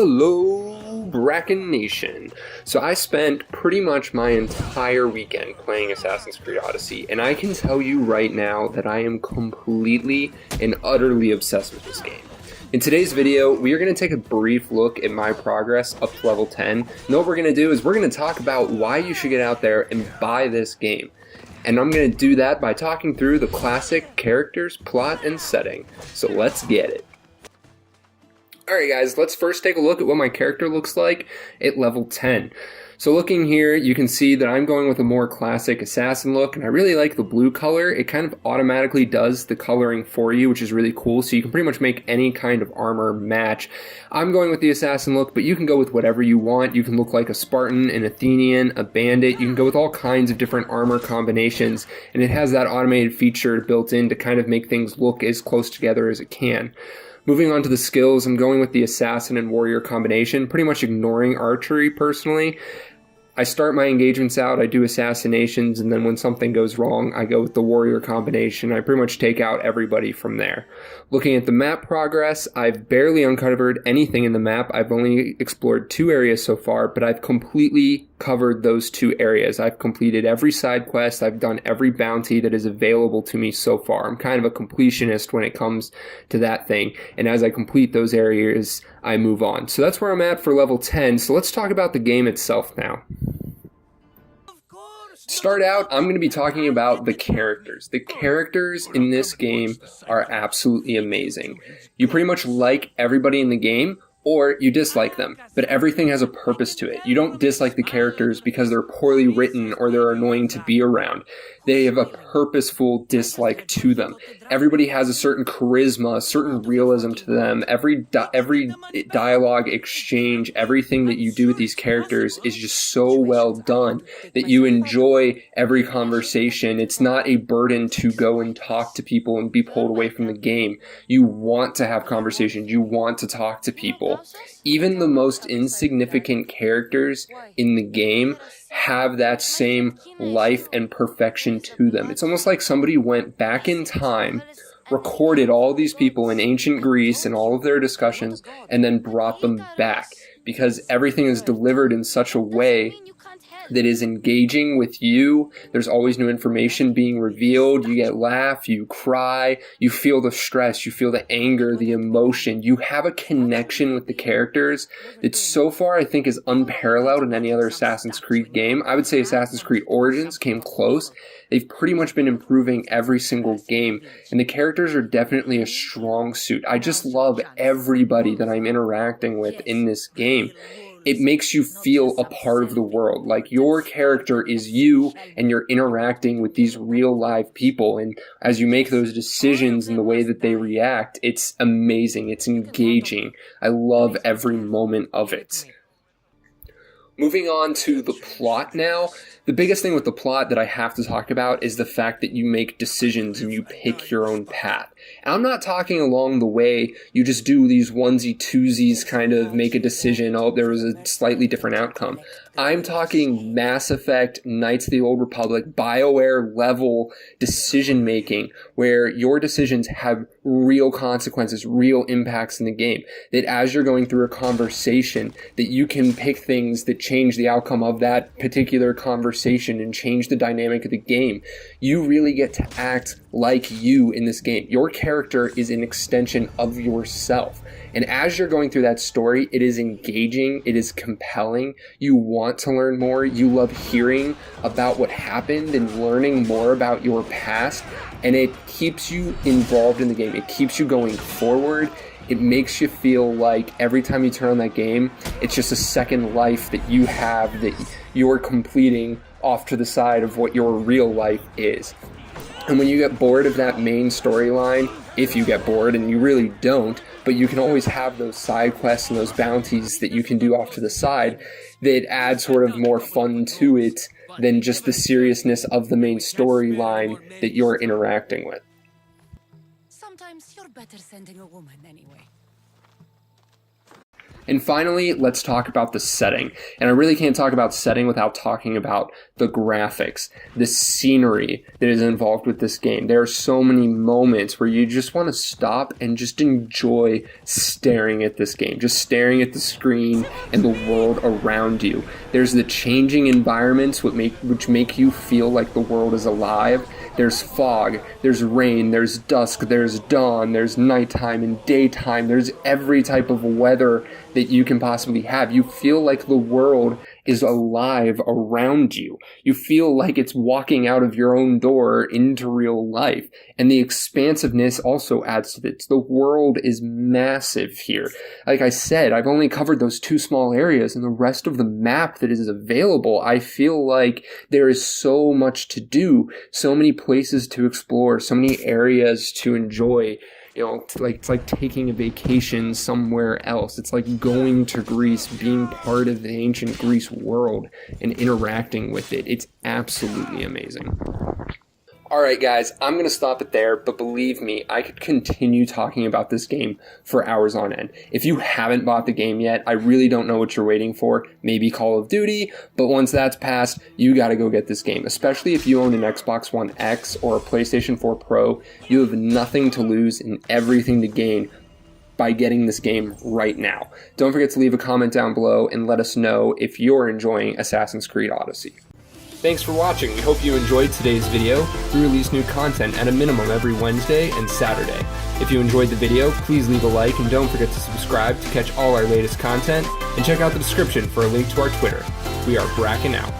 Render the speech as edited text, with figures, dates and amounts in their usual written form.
Hello, Bracken Nation. So I spent pretty much my entire weekend playing Assassin's Creed Odyssey, and I can tell you right now that I am completely and utterly obsessed with this game. In today's video, we are going to take a brief look at my progress up to level 10, and what we're going to do is we're going to talk about why you should get out there and buy this game. And I'm going to do that by talking through the classic characters, plot, and setting. So let's get it. Alright guys, let's first take a look at what my character looks like at level 10. So looking here, you can see that I'm going with a more classic assassin look, and I really like the blue color. It kind of automatically does the coloring for you, which is really cool, so you can pretty much make any kind of armor match. I'm going with the assassin look, but you can go with whatever you want. You can look like a Spartan, an Athenian, a bandit. You can go with all kinds of different armor combinations, and it has that automated feature built in to kind of make things look as close together as it can. Moving on to the skills, I'm going with the assassin and warrior combination, pretty much ignoring archery personally. I start my engagements out, I do assassinations, and then when something goes wrong, I go with the warrior combination. I pretty much take out everybody from there. Looking at the map progress, I've barely uncovered anything in the map. I've only explored 2 areas so far, but I've completely covered those 2 areas. I've completed every side quest, I've done every bounty that is available to me so far. I'm kind of a completionist when it comes to that thing, and as I complete those areas, I move on. So that's where I'm at for level 10, so let's talk about the game itself now. To start out, I'm going to be talking about the characters. The characters in this game are absolutely amazing. You pretty much like everybody in the game, or you dislike them, but everything has a purpose to it. You don't dislike the characters because they're poorly written or they're annoying to be around. They have a purposeful dislike to them. Everybody has a certain charisma, a certain realism to them. Every dialogue exchange, everything that you do with these characters is just so well done that you enjoy every conversation. It's not a burden to go and talk to people and be pulled away from the game. You want to have conversations. You want to talk to people. Even the most insignificant characters in the game have that same life and perfection to them. It's almost like somebody went back in time, recorded all these people in ancient Greece and all of their discussions, and then brought them back, because everything is delivered in such a way that is engaging with you. There's always new information being revealed. You get laugh, you cry, you feel the stress, you feel the anger, the emotion. You have a connection with the characters that so far I think is unparalleled in any other Assassin's Creed game. I would say Assassin's Creed Origins came close. They've pretty much been improving every single game, and the characters are definitely a strong suit. I just love everybody that I'm interacting with in this game. It makes you feel a part of the world. Like your character is you and you're interacting with these real live people. And as you make those decisions and the way that they react, it's amazing. It's engaging. I love every moment of it. Moving on to the plot now. The biggest thing with the plot that I have to talk about is the fact that you make decisions and you pick your own path. And I'm not talking along the way you just do these onesie twosies, kind of make a decision, oh, there was a slightly different outcome. I'm talking Mass Effect, Knights of the Old Republic, BioWare level decision making, where your decisions have real consequences, real impacts in the game. That as you're going through a conversation, that you can pick things that change the outcome of that particular conversation and change the dynamic of the game. You really get to act like you in this game. Your character is an extension of yourself. And as you're going through that story, it is engaging, it is compelling, you want to learn more, you love hearing about what happened and learning more about your past, and it keeps you involved in the game, it keeps you going forward, it makes you feel like every time you turn on that game, it's just a second life that you have that you're completing off to the side of what your real life is. And when you get bored of that main storyline, if you get bored, and you really don't, but you can always have those side quests and those bounties that you can do off to the side that add sort of more fun to it than just the seriousness of the main storyline that you're interacting with. Sometimes you're better sending a woman anyway. And finally, let's talk about the setting. And I really can't talk about setting without talking about the graphics, the scenery that is involved with this game. There are so many moments where you just want to stop and just enjoy staring at this game, just staring at the screen and the world around you. There's the changing environments which make you feel like the world is alive. There's fog, there's rain, there's dusk, there's dawn, there's nighttime and daytime. There's every type of weather that you can possibly have. You feel like the world is alive around you. You feel like it's walking out of your own door into real life. And the expansiveness also adds to this. The world is massive here. Like I said, I've only covered those 2 small areas, and the rest of the map that is available, I feel like there is so much to do, so many places to explore, so many areas to enjoy. It's like taking a vacation somewhere else. It's like going to Greece, being part of the ancient Greece world and interacting with it. It's absolutely amazing. Alright guys, I'm going to stop it there, but believe me, I could continue talking about this game for hours on end. If you haven't bought the game yet, I really don't know what you're waiting for. Maybe Call of Duty, but once that's passed, you gotta go get this game. Especially if you own an Xbox One X or a PlayStation 4 Pro, you have nothing to lose and everything to gain by getting this game right now. Don't forget to leave a comment down below and let us know if you're enjoying Assassin's Creed Odyssey. Thanks for watching. We hope you enjoyed today's video. We release new content at a minimum every Wednesday and Saturday. If you enjoyed the video, please leave a like and don't forget to subscribe to catch all our latest content, and check out the description for a link to our Twitter. We are Bracken out.